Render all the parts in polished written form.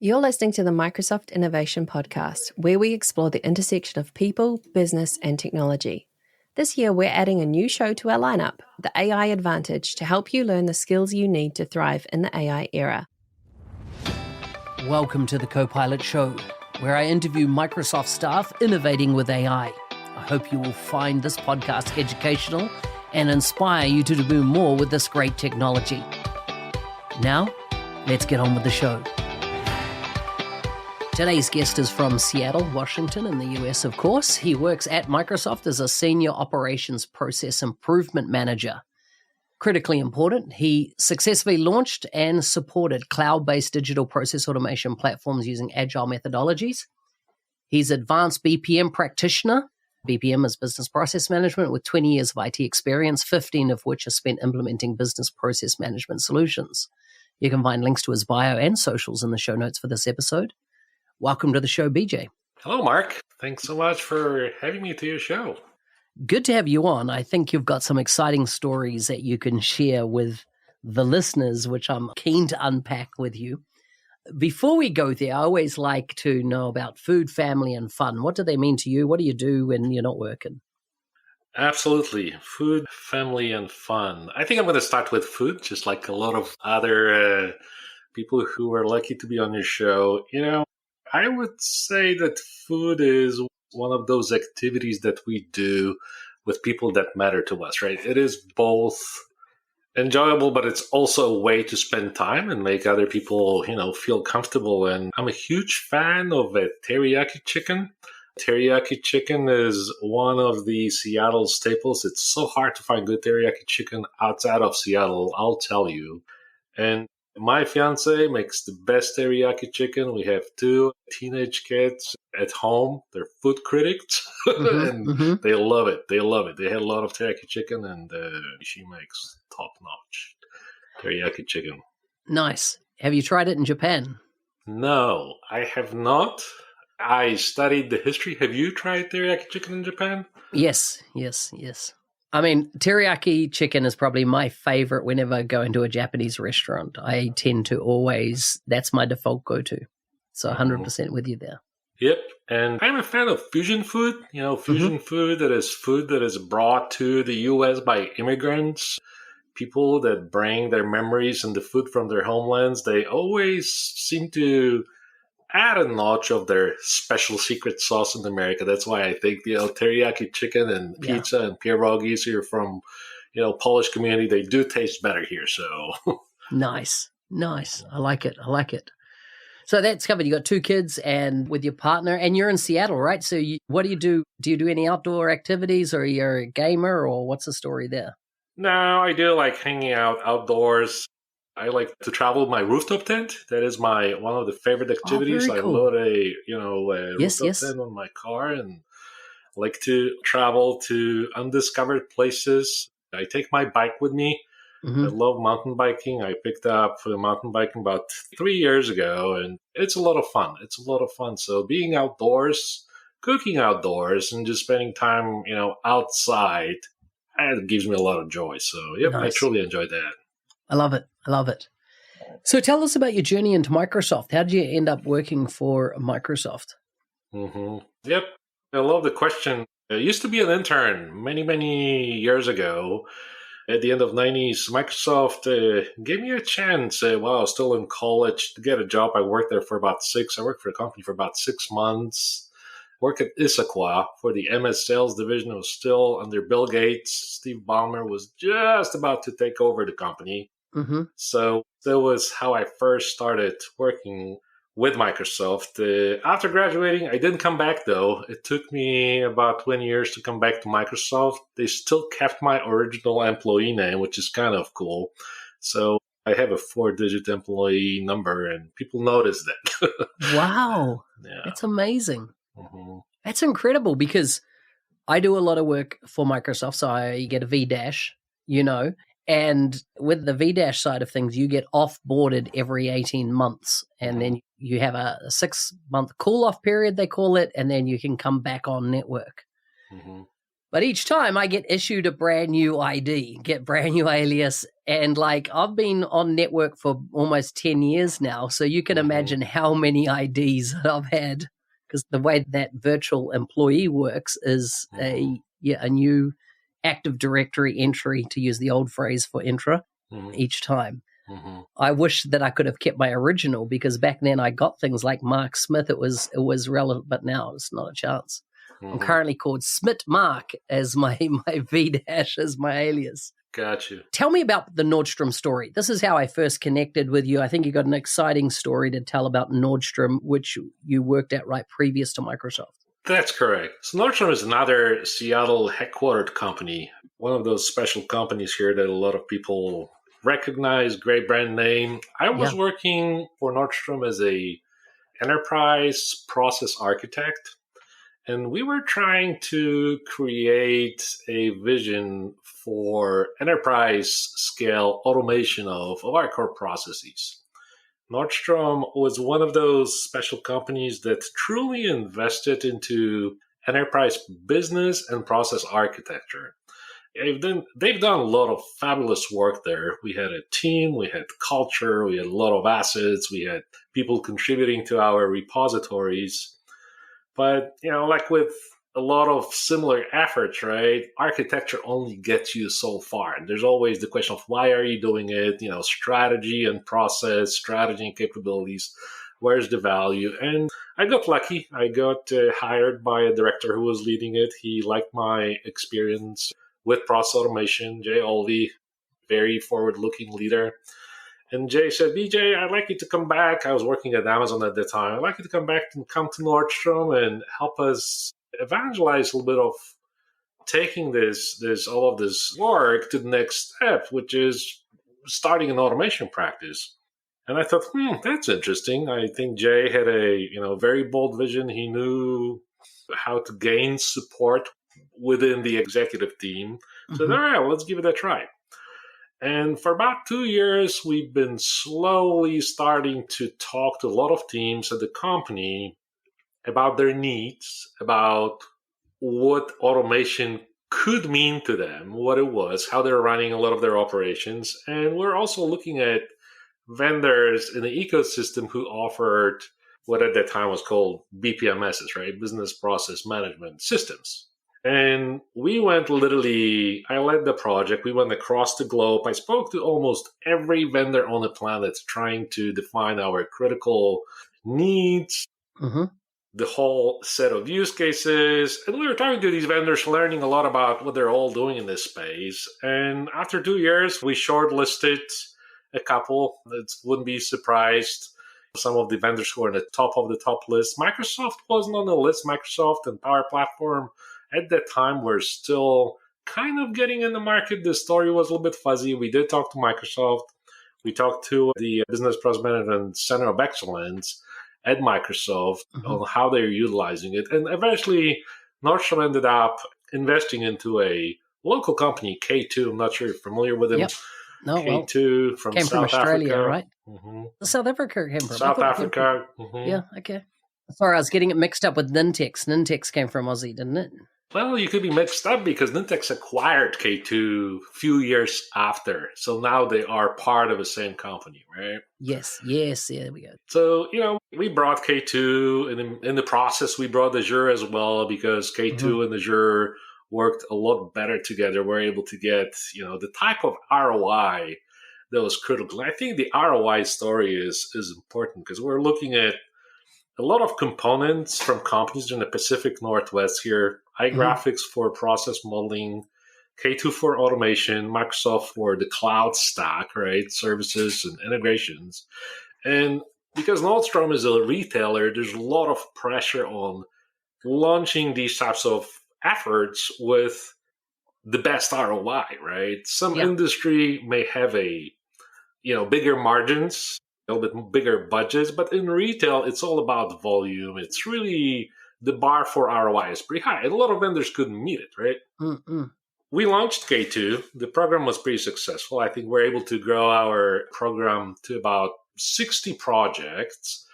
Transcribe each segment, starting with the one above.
You're listening to the Microsoft Innovation Podcast, where we explore the intersection of people, business, and technology. This year, we're adding a new show to our lineup, The AI Advantage, to help you learn the skills you need to thrive in the AI era. Welcome to the Copilot Show, where I interview Microsoft staff innovating with AI. I hope you will find this podcast educational and inspire you to do more with this great technology. Now, let's get on with the show. Today's guest is from Seattle, Washington, in the US, of course. He works at Microsoft as a Senior Operations Process Improvement Manager. Critically important, he successfully launched and supported cloud-based digital process automation platforms using agile methodologies. He's advanced BPM practitioner. BPM is Business Process Management with 20 years of IT experience, 15 of which are spent implementing business process management solutions. You can find links to his bio and socials in the show notes for this episode. Welcome to the show, BJ. Hello, Mark. Thanks so much for having me to your show. Good to have you on. I think you've got some exciting stories that you can share with the listeners, which I'm keen to unpack with you. Before we go there, I always like to know about food, family, and fun. What do they mean to you? What do you do when you're not working? Absolutely. Food, family, and fun. I think I'm going to start with food, just like a lot of other people who are lucky to be on your show. I would say that food is one of those activities that we do with people that matter to us, right? It is both enjoyable, but it's also a way to spend time and make other people, feel comfortable. And I'm a huge fan of teriyaki chicken. Teriyaki chicken is one of the Seattle staples. It's so hard to find good teriyaki chicken outside of Seattle, I'll tell you. And my fiance makes the best teriyaki chicken. We have two teenage kids at home. They're food critics, and they love it. They love it. They had a lot of teriyaki chicken, and she makes top-notch teriyaki chicken. Nice. Have you tried it in Japan? No, I have not. I studied the history. Have you tried teriyaki chicken in Japan? Yes. I mean, teriyaki chicken is probably my favorite whenever I go into a Japanese restaurant. I tend to always, that's my default go-to. So 100% with you there. Yep. And I'm a fan of fusion food, fusion food that is brought to the U.S. by immigrants, people that bring their memories and the food from their homelands. They always seem to add a notch of their special secret sauce in America. That's why I think, teriyaki chicken and pizza and pierogies here from, Polish community, they do taste better here. So Nice. I like it. So that's covered. You got two kids and with your partner, and you're in Seattle, right? So what do you do? Do you do any outdoor activities, or you're a gamer, or what's the story there? No, I do like hanging out outdoors. I like to travel with my rooftop tent. That is one of the favorite activities. Very cool. I load a rooftop tent on my car and like to travel to undiscovered places. I take my bike with me. I love mountain biking. I picked up mountain biking about 3 years ago, and it's a lot of fun. So being outdoors, cooking outdoors, and just spending time, outside, it gives me a lot of joy. So, yep, nice. I truly enjoyed that. I love it. So tell us about your journey into Microsoft. How did you end up working for Microsoft? Yep. I love the question. I used to be an intern many, many years ago. At the end of the 90s, Microsoft gave me a chance while I was still in college to get a job. I worked for the company for about 6 months. Worked at Issaquah for the MS sales division. It was still under Bill Gates. Steve Ballmer was just about to take over the company. So that was how I first started working with Microsoft. After graduating, I didn't come back, though. It took me about 20 years to come back to Microsoft. They still kept my original employee name, which is kind of cool. So I have a 4-digit employee number, and people notice that. Wow. Yeah. That's amazing. That's incredible, because I do a lot of work for Microsoft, so I get a V-dash, and with the V-dash side of things, you get off-boarded every 18 months, and then you have a 6-month cool-off period, they call it, and then you can come back on network. But each time I get issued a brand new ID, get brand new alias, And like I've been on network for almost 10 years now. So you can imagine how many IDs I've had, because the way that virtual employee works is a new Active Directory entry, to use the old phrase for intra, each time. I wish that I could have kept my original, because back then I got things like Mark Smith. It was relevant, but now it's not a chance. I'm currently called Smith Mark as my V dash as my alias. Got you. Tell me about the Nordstrom story. This is how I first connected with you. I think you got an exciting story to tell about Nordstrom, which you worked at right previous to Microsoft. That's correct. So Nordstrom is another Seattle headquartered company, one of those special companies here that a lot of people recognize, great brand name. I was working for Nordstrom as a enterprise process architect, and we were trying to create a vision for enterprise scale automation of our core processes. Nordstrom was one of those special companies that truly invested into enterprise business and process architecture. They've done a lot of fabulous work there. We had a team, we had culture, we had a lot of assets, we had people contributing to our repositories. But, like with a lot of similar efforts, right? Architecture only gets you so far. And there's always the question of why are you doing it? Strategy and process, strategy and capabilities. Where's the value? And I got lucky. I got hired by a director who was leading it. He liked my experience with process automation. Jay Olvey, very forward-looking leader. And Jay said, BJ, I'd like you to come back. I was working at Amazon at the time. I'd like you to come back and come to Nordstrom and help us evangelize a little bit of taking all of this work to the next step, which is starting an automation practice. And I thought, that's interesting. I think Jay had a very bold vision. He knew how to gain support within the executive team. So, all right, let's give it a try. And for about 2 years, we've been slowly starting to talk to a lot of teams at the company about their needs, about what automation could mean to them, what it was, how they're running a lot of their operations. And we're also looking at vendors in the ecosystem who offered what at that time was called BPMSs, right? Business Process Management Systems. And we went I led the project. We went across the globe. I spoke to almost every vendor on the planet trying to define our critical needs, the whole set of use cases. And we were talking to these vendors, learning a lot about what they're all doing in this space. And after 2 years, we shortlisted a couple. It wouldn't be surprised. Some of the vendors who are on the top of the top list. Microsoft wasn't on the list. Microsoft and Power Platform at that time were still kind of getting in the market. The story was a little bit fuzzy. We did talk to Microsoft. We talked to the Business Process Management Center of Excellence at Microsoft on how they're utilizing it. And eventually, Nordstrom ended up investing into a local company, K2. I'm not sure if you're familiar with them. Yep. No, K2 from came South from Australia, Africa. right? South Africa came from South Africa. Yeah, okay. Sorry, I was getting it mixed up with Nintex. Nintex came from Aussie, didn't it? Well, you could be mixed up because Nintex acquired K2 a few years after. So now they are part of the same company, right? Yes, there we go. So, we brought K2, and in the process, we brought Azure as well because K2 and Azure worked a lot better together. We're able to get, the type of ROI that was critical. I think the ROI story is important because we're looking at a lot of components from companies in the Pacific Northwest here. iGraphics for process modeling, K2 for automation, Microsoft for the cloud stack, right? Services and integrations. And because Nordstrom is a retailer, there's a lot of pressure on launching these types of efforts with the best ROI, right? Some industry may have bigger margins, a little bit bigger budgets, but in retail, it's all about volume. It's really the bar for ROI is pretty high. And a lot of vendors couldn't meet it, right? We launched K2. The program was pretty successful. I think we're able to grow our program to about 60 projects.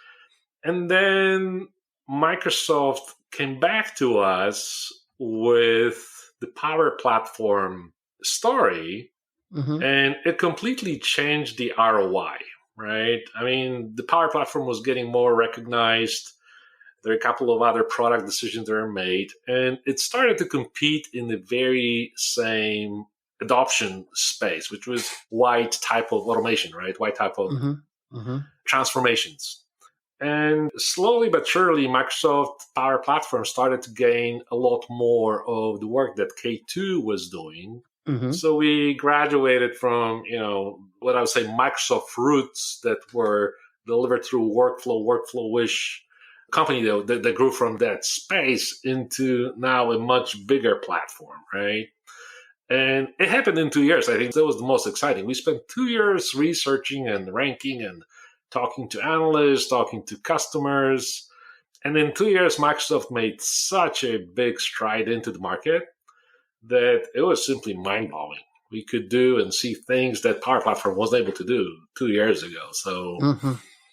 And then Microsoft came back to us with the Power Platform story. And it completely changed the ROI, right? I mean, the Power Platform was getting more recognized. There are a couple of other product decisions that are made, and it started to compete in the very same adoption space, which was wide type of automation, right? Wide type of transformations. And slowly but surely, Microsoft Power Platform started to gain a lot more of the work that K2 was doing. So we graduated from, what I would say Microsoft roots that were delivered through workflow-ish company that grew from that space into now a much bigger platform, right? And it happened in 2 years. I think that was the most exciting. We spent 2 years researching and ranking and talking to analysts, talking to customers. And in 2 years, Microsoft made such a big stride into the market that it was simply mind-blowing. We could do and see things that Power Platform wasn't able to do 2 years ago. So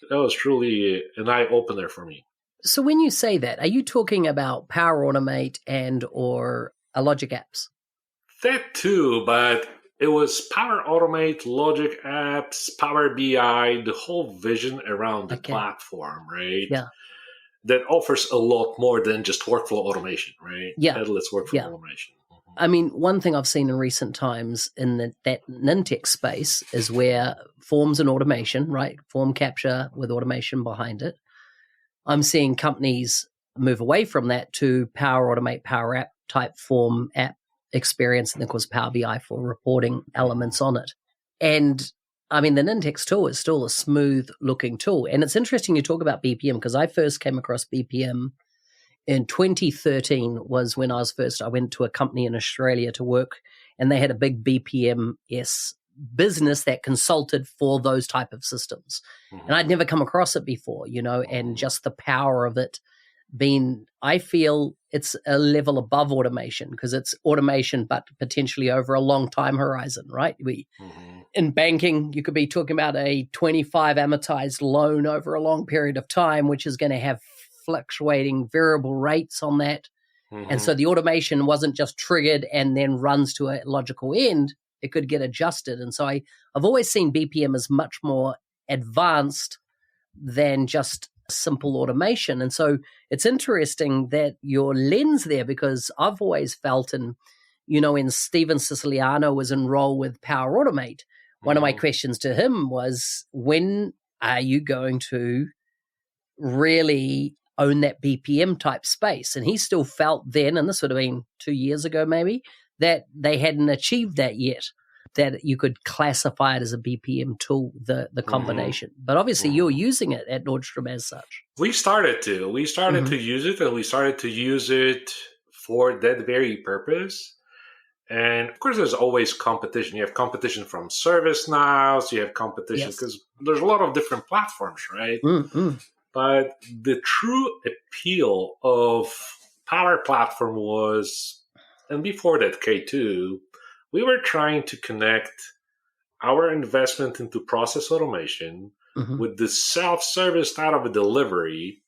that was truly an eye-opener for me. So when you say that, are you talking about Power Automate and or Logic Apps? That too, but it was Power Automate, Logic Apps, Power BI, the whole vision around the platform, right? Yeah. That offers a lot more than just workflow automation, right? Yeah. Headless workflow automation. I mean, one thing I've seen in recent times in that Nintex space is where forms and automation, right? Form capture with automation behind it. I'm seeing companies move away from that to Power Automate, Power App type form app experience, and of course Power BI for reporting elements on it. And I mean, the Nintex tool is still a smooth looking tool. And it's interesting you talk about BPM because I first came across BPM in 2013 was when I went to a company in Australia to work, and they had a big BPMS business that consulted for those type of systems. And I'd never come across it before, and just the power of it being, I feel it's a level above automation because it's automation, but potentially over a long time horizon, right? In banking, you could be talking about a 25 amortized loan over a long period of time, which is going to have fluctuating variable rates on that. And so the automation wasn't just triggered and then runs to a logical end. It could get adjusted. And so I've always seen BPM as much more advanced than just simple automation. And so it's interesting that your lens there, because I've always felt, and, when Steven Siciliano was enrolled with Power Automate, one of my questions to him was, when are you going to really own that BPM type space? And he still felt then, and this would have been 2 years ago maybe, that they hadn't achieved that yet, that you could classify it as a BPM tool, the combination. But obviously you're using it at Nordstrom as such. We started to. We started to use it, and we started to use it for that very purpose. And of course, there's always competition. You have competition from ServiceNow, so you have competition because there's a lot of different platforms, right? But the true appeal of Power Platform was, and before that, K2, we were trying to connect our investment into process automation with the self-service out of a delivery,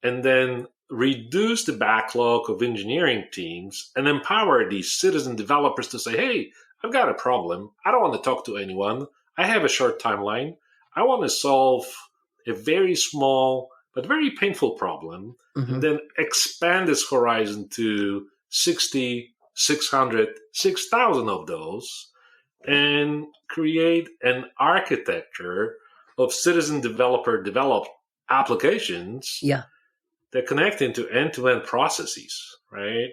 and then reduce the backlog of engineering teams and empower these citizen developers to say, hey, I've got a problem. I don't want to talk to anyone. I have a short timeline. I want to solve a very small but very painful problem, and then expand this horizon to 60, 600, 6,000 of those, and create an architecture of citizen developer developed applications that connect into end-to-end processes, right?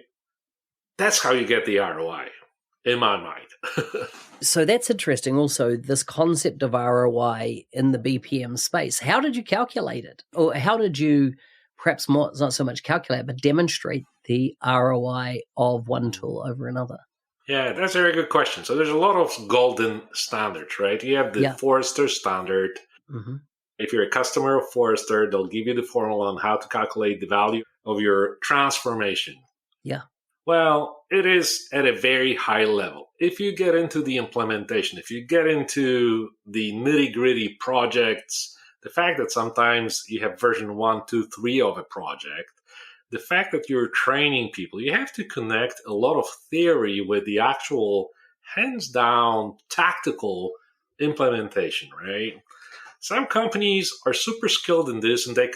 That's how you get the ROI, in my mind. So that's interesting also, this concept of ROI in the BPM space. How did you calculate it? Or how did you, perhaps more, not so much calculate, but demonstrate the ROI of one tool over another? Yeah, that's a very good question. So there's a lot of golden standards, right? You have the Forrester standard. If you're a customer of Forrester, they'll give you the formula on how to calculate the value of your transformation. Yeah. Well, it is at a very high level. If you get into the implementation, if you get into the nitty-gritty projects, the fact that sometimes you have version 1, 2, 3 of a project, the fact that you're training people, you have to connect a lot of theory with the actual hands down tactical implementation, right? Some companies are super skilled in this and they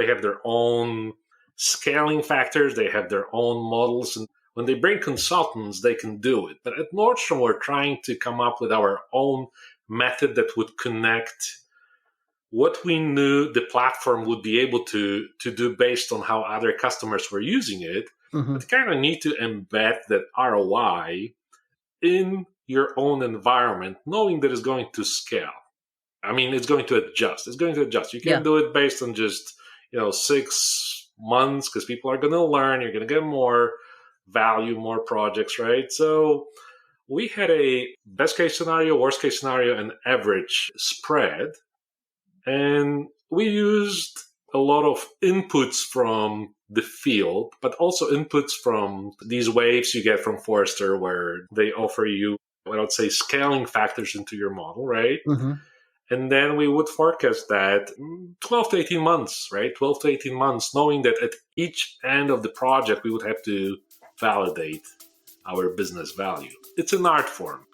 have their own scaling factors, they have their own models, and when they bring consultants, they can do it. But at Nordstrom, we're trying to come up with our own method that would connect what we knew the platform would be able to do based on how other customers were using it. But kind of need to embed that ROI in your own environment, knowing that it's going to scale. I mean, it's going to adjust. It's going to adjust. You can't do it based on just 6 months because people are going to learn. You're going to get more value, more projects, right? So we had a best case scenario, worst case scenario, and average spread. And we used a lot of inputs from the field, but also inputs from these waves you get from Forrester where they offer you, I would say, scaling factors into your model, right? And then we would forecast that 12 to 18 months, right? 12 to 18 months, knowing that at each end of the project, we would have to validate our business value. It's an art form.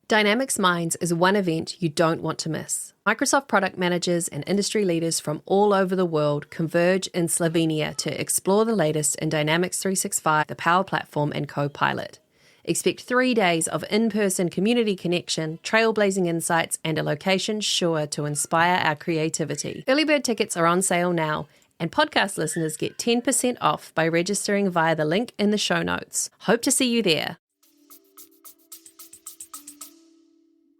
Dynamics Minds is one event you don't want to miss. Microsoft product managers and industry leaders from all over the world converge in Slovenia to explore the latest in Dynamics 365, the Power Platform, and Copilot. Expect 3 days of in-person community connection, trailblazing insights, and a location sure to inspire our creativity. Early bird tickets are on sale now, and podcast listeners get 10% off by registering via the link in the show notes. Hope to see you there.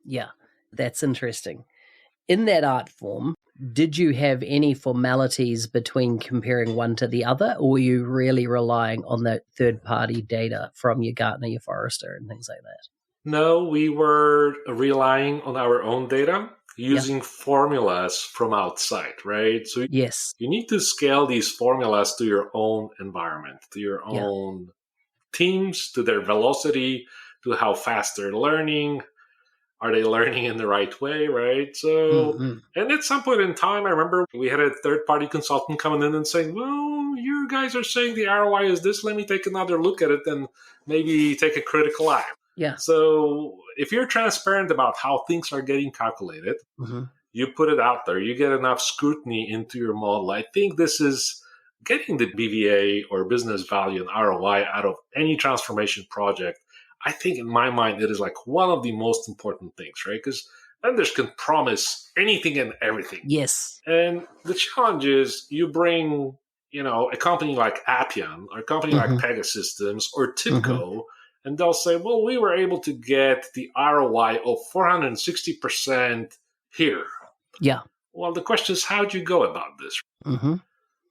Yeah, that's interesting. In that art form, did you have any formalities between comparing one to the other, or were you really relying on that third-party data from your Gartner, your Forrester, and things like that? No, we were relying on our own data using formulas from outside, right? So yes, you need to scale these formulas to your own environment, to your own teams, to their velocity, to how fast they're learning. Are they learning in the right way, right? So, and at some point in time, I remember we had a third-party consultant coming in and saying, well, you guys are saying the ROI is this. Let me take another look at it and maybe take a critical eye. Yeah. So if you're transparent about how things are getting calculated, you put it out there, you get enough scrutiny into your model. I think this is getting the BVA or business value and ROI out of any transformation project. I think in my mind, it is like one of the most important things, right? Because vendors can promise anything and everything. Yes. And the challenge is you bring, a company like Appian or a company like Pegasystems or TIBCO, and they'll say, well, we were able to get the ROI of 460% here. Yeah. Well, the question is, how'd you go about this?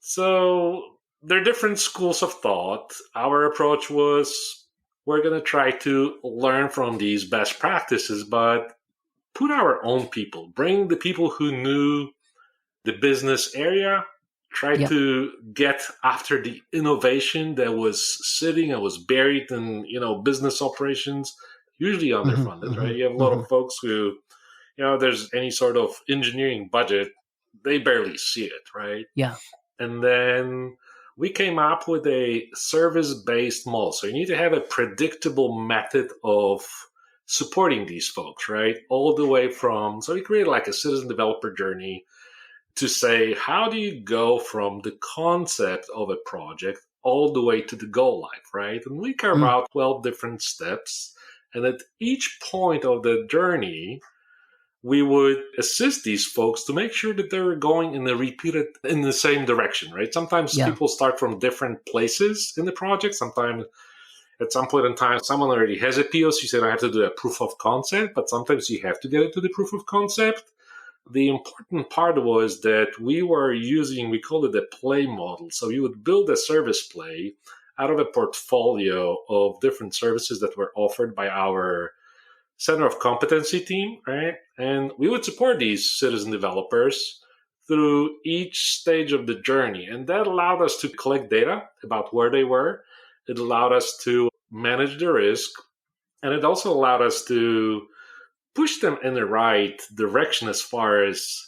So there are different schools of thought. Our approach was, we're going to try to learn from these best practices, but put our own people, bring the people who knew the business area, try to get after the innovation that was sitting and was buried in, business operations, usually underfunded, right? You have a lot of folks who, there's any sort of engineering budget, they barely see it, right? Yeah. And then we came up with a service-based model. So you need to have a predictable method of supporting these folks, right? All the way from, so we created like a citizen developer journey to say, how do you go from the concept of a project all the way to the go live, right? And we carve out 12 different steps. And at each point of the journey, we would assist these folks to make sure that they're going in the same direction, right? Sometimes people start from different places in the project. Sometimes at some point in time, someone already has a POC, said I have to do a proof of concept, but sometimes you have to get into the proof of concept. The important part was that we called it a play model. So you would build a service play out of a portfolio of different services that were offered by our Center of Competency team, right? And we would support these citizen developers through each stage of the journey. And that allowed us to collect data about where they were. It allowed us to manage the risk. And it also allowed us to push them in the right direction as far as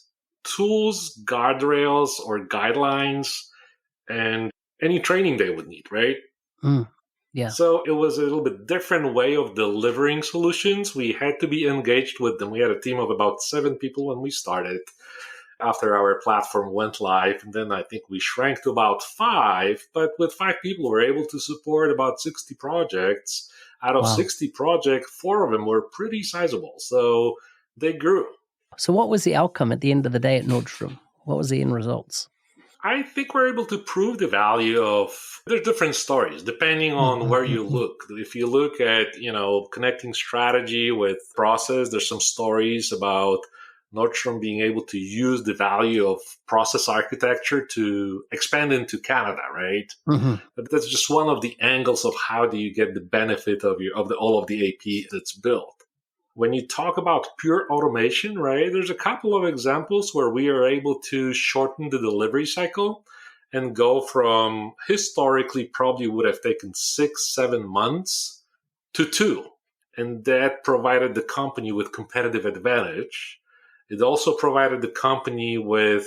tools, guardrails, or guidelines, and any training they would need, right? Mm. Yeah. So it was a little bit different way of delivering solutions. We had to be engaged with them. We had a team of about 7 people when we started after our platform went live. And then I think we shrank to about 5. But with 5 people, we were able to support about 60 projects. Out of Wow. 60 projects, 4 of them were pretty sizable. So they grew. So what was the outcome at the end of the day at Nordstrom? What was the end results? I think we're able to prove the value of, there's different stories depending on where you look. If you look at, connecting strategy with process, there's some stories about Nordstrom being able to use the value of process architecture to expand into Canada, right? Mm-hmm. But that's just one of the angles of how do you get the benefit of all of the AP that's built. When you talk about pure automation, right, there's a couple of examples where we are able to shorten the delivery cycle and go from historically probably would have taken 6-7 months to 2. And that provided the company with competitive advantage. It also provided the company with,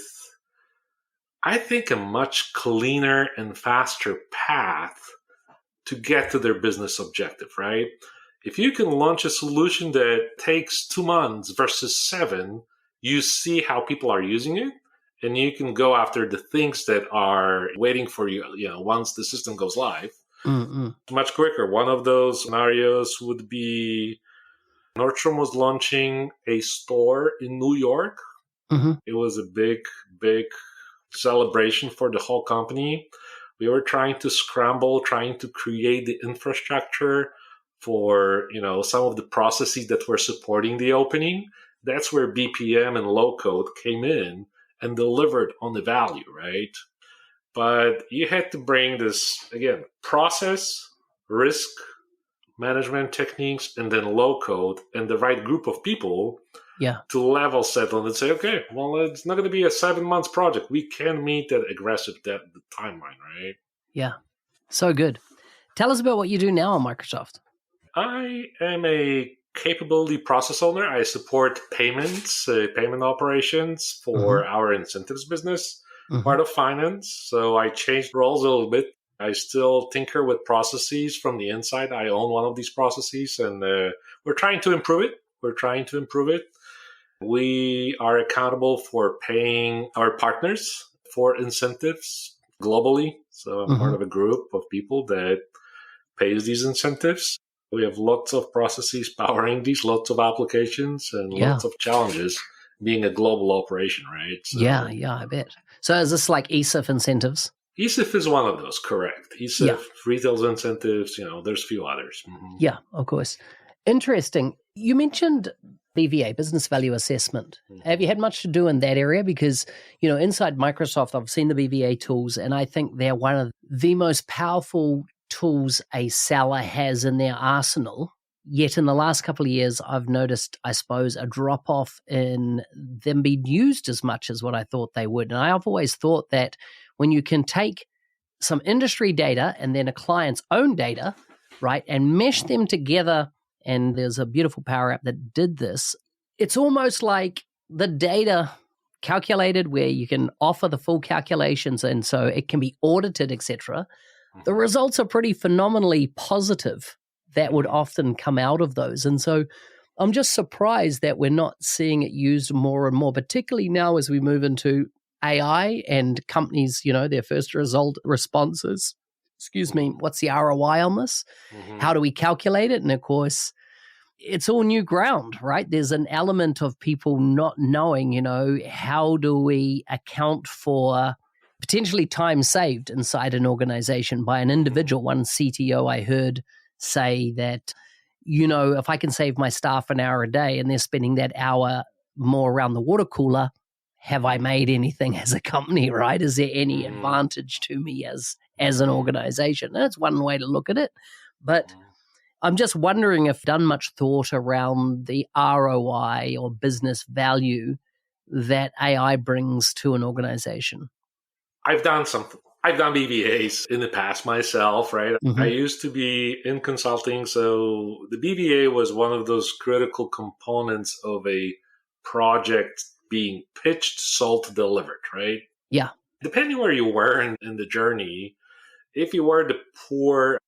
I think, a much cleaner and faster path to get to their business objective, right? If you can launch a solution that takes 2 months versus 7, you see how people are using it, and you can go after the things that are waiting for you, once the system goes live. Mm-mm. Much quicker. One of those scenarios would be Nordstrom was launching a store in New York. Mm-hmm. It was a big, big celebration for the whole company. We were trying to scramble, trying to create the infrastructure for, some of the processes that were supporting the opening. That's where BPM and low code came in and delivered on the value, right? But you had to bring this, again, process, risk management techniques, and then low code and the right group of people to level set on and say, okay, well, it's not going to be a 7 months project. We can meet that aggressive timeline, right? Yeah. So good. Tell us about what you do now on Microsoft. I am a capability process owner. I support payments, payment operations for our incentives business, part of finance. So I changed roles a little bit. I still tinker with processes from the inside. I own one of these processes, and we're trying to improve it. We are accountable for paying our partners for incentives globally. So I'm part of a group of people that pays these incentives. We have lots of processes powering these, lots of applications, and lots of challenges being a global operation, right? So, yeah, I bet. So is this like ESIF incentives? ESIF is one of those, correct. ESIF, retail incentives, there's a few others. Mm-hmm. Yeah, of course. Interesting. You mentioned BVA, business value assessment. Have you had much to do in that area? Because, inside Microsoft, I've seen the BVA tools, and I think they're one of the most powerful tools a seller has in their arsenal. Yet in the last couple of years, I've noticed, I suppose, a drop-off in them being used as much as what I thought they would. And I've always thought that when you can take some industry data and then a client's own data, right, and mesh them together, and there's a beautiful Power App that did this, it's almost like the data calculated where you can offer the full calculations and so it can be audited, etc. The results are pretty phenomenally positive that would often come out of those. And so I'm just surprised that we're not seeing it used more and more, particularly now as we move into AI and companies, their first responses. Excuse me, what's the ROI on this? How do we calculate it? And of course, it's all new ground, right? There's an element of people not knowing, how do we account for potentially time saved inside an organization by an individual. One CTO I heard say that, if I can save my staff an hour a day and they're spending that hour more around the water cooler, have I made anything as a company, right? Is there any advantage to me as an organization? That's one way to look at it. But I'm just wondering if done much thought around the ROI or business value that AI brings to an organization. I've done BVAs in the past myself, right? I used to be in consulting. So the BVA was one of those critical components of a project being pitched, sold, delivered, right? Yeah. Depending where you were in the journey, if you were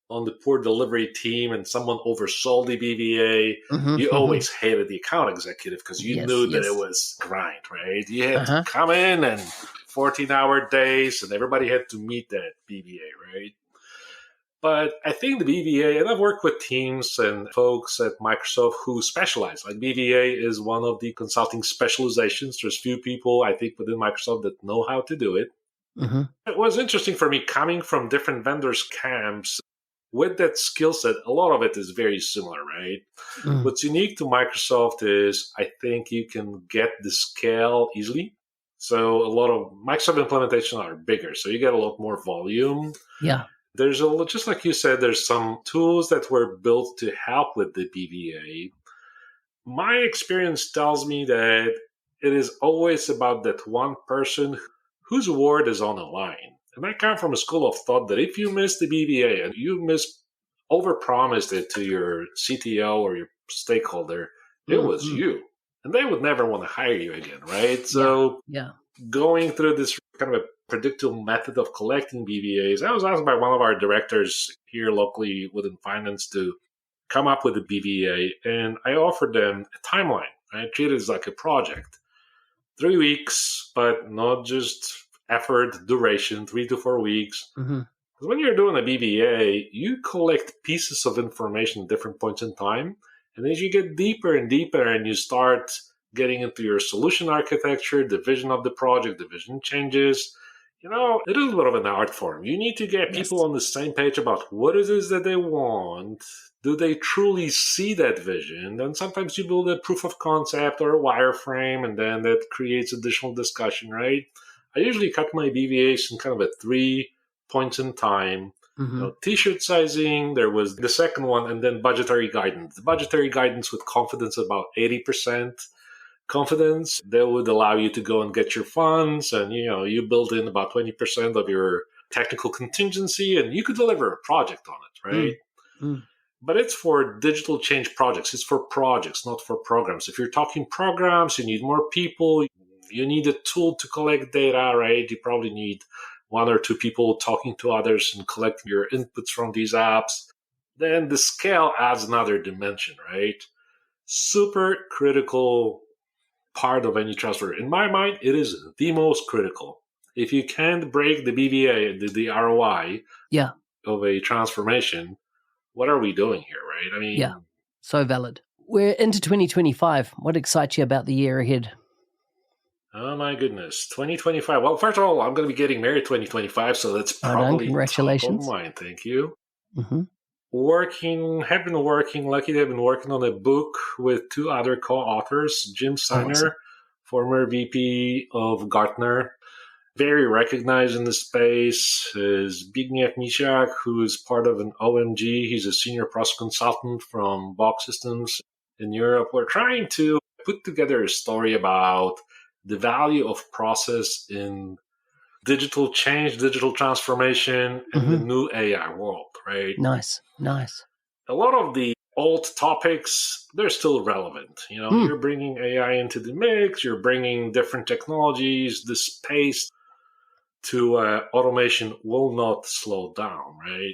on the poor delivery team and someone oversold the BVA, you always hated the account executive because you knew that it was grind, right? You had to come in and 14-hour days and everybody had to meet that BVA, right? But I think the BVA, and I've worked with teams and folks at Microsoft who specialize. Like BVA is one of the consulting specializations. There's few people, I think, within Microsoft that know how to do it. It was interesting for me coming from different vendors' camps. With that skill set, a lot of it is very similar, right? What's unique to Microsoft is I think you can get the scale easily. So a lot of Microsoft implementations are bigger, so you get a lot more volume. Yeah. There's just like you said, there's some tools that were built to help with the BVA. My experience tells me that it is always about that one person whose word is on the line. And I come from a school of thought that if you miss the BVA and you overpromised it to your CTO or your stakeholder, it was you. And they would never want to hire you again, right? So going through this kind of a predictable method of collecting BVAs, I was asked by one of our directors here locally within finance to come up with a BVA, and I offered them a timeline. I treat it as like a project. 3 weeks, but not just effort, duration, 3 to 4 weeks. Because when you're doing a BVA, you collect pieces of information at different points in time. And as you get deeper and deeper and you start getting into your solution architecture, the vision of the project, the vision changes, it is a bit of an art form. You need to get people on the same page about what it is that they want. Do they truly see that vision? And sometimes you build a proof of concept or a wireframe, and then that creates additional discussion, right? I usually cut my BVAs in kind of 3 points in time. T-shirt sizing, there was the second one, and then budgetary guidance. The budgetary guidance with confidence about 80%. Confidence, that would allow you to go and get your funds, and you build in about 20% of your technical contingency, and you could deliver a project on it, right? But it's for digital change projects. It's for projects, not for programs. If you're talking programs, you need more people. You need a tool to collect data, right? You probably need 1 or 2 people talking to others and collecting your inputs from these apps. Then the scale adds another dimension, right? Super critical part of any transfer. In my mind, it is the most critical. If you can't break the BVA, the ROI of a transformation, what are we doing here, right? I mean, so valid. We're into 2025. What excites you about the year ahead? Oh my goodness, 2025. Well, first of all, I'm going to be getting married 2025, so that's probably congratulations. Top of mind. Thank you. Have been working on a book with 2 other co-authors, Jim Steiner, former VP of Gartner, very recognized in the space, is Zbigniew Misiak, who is part of an OMG. He's a senior process consultant from Box Systems in Europe. We're trying to put together a story about the value of process in digital change, digital transformation, and the new AI world, right? Nice. A lot of the old topics, they're still relevant. You're bringing AI into the mix, you're bringing different technologies, the space to automation will not slow down, right?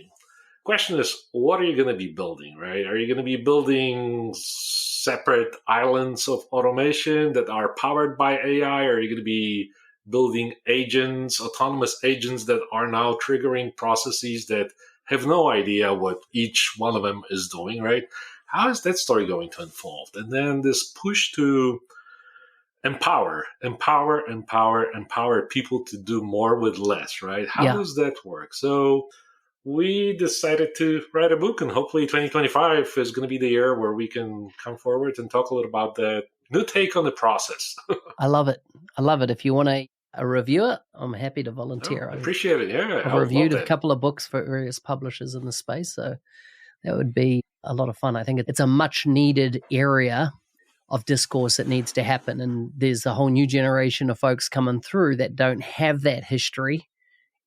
Question is, what are you going to be building, right? Are you going to be building separate islands of automation that are powered by AI? Or are you going to be building agents, autonomous agents that are now triggering processes that have no idea what each one of them is doing, right? How is that story going to unfold? And then this push to empower people to do more with less, right? How does that work? So we decided to write a book, and hopefully 2025 is going to be the year where we can come forward and talk a little about that new take on the process. I love it. If you want a reviewer, I'm happy to volunteer. I appreciate it. Yeah, I've reviewed a couple of books for various publishers in the space, so that would be a lot of fun. I think it's a much needed area of discourse that needs to happen, and there's a whole new generation of folks coming through that don't have that history.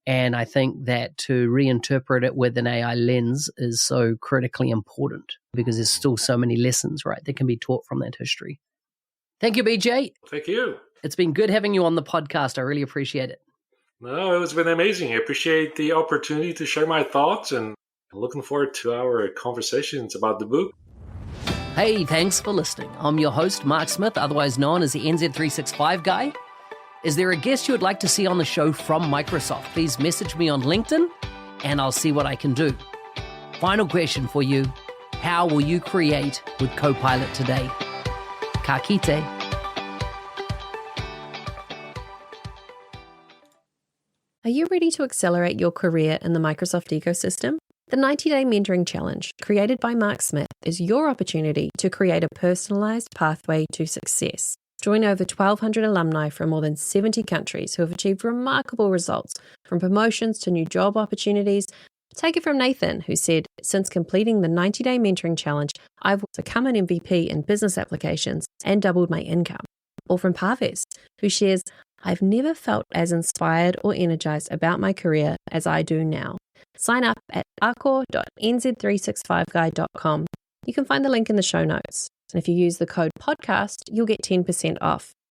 And I think that to reinterpret it with an AI lens is so critically important because there's still so many lessons, right, that can be taught from that history. Thank you, BJ. Thank you. It's been good having you on the podcast. I really appreciate it. No, it's been amazing. I appreciate the opportunity to share my thoughts and looking forward to our conversations about the book. Hey, thanks for listening. I'm your host, Mark Smith, otherwise known as the NZ365 guy. Is there a guest you would like to see on the show from Microsoft? Please message me on LinkedIn and I'll see what I can do. Final question for you. How will you create with Copilot today? Ka kite. Are you ready to accelerate your career in the Microsoft ecosystem? The 90-Day Mentoring Challenge, created by Mark Smith, is your opportunity to create a personalized pathway to success. Join over 1,200 alumni from more than 70 countries who have achieved remarkable results, from promotions to new job opportunities. Take it from Nathan, who said, "Since completing the 90-Day Mentoring Challenge, I've become an MVP in business applications and doubled my income." Or from Parvez, who shares, "I've never felt as inspired or energized about my career as I do now." Sign up at arcor.nz365guide.com. You can find the link in the show notes. And if you use the code podcast, you'll get 10% off.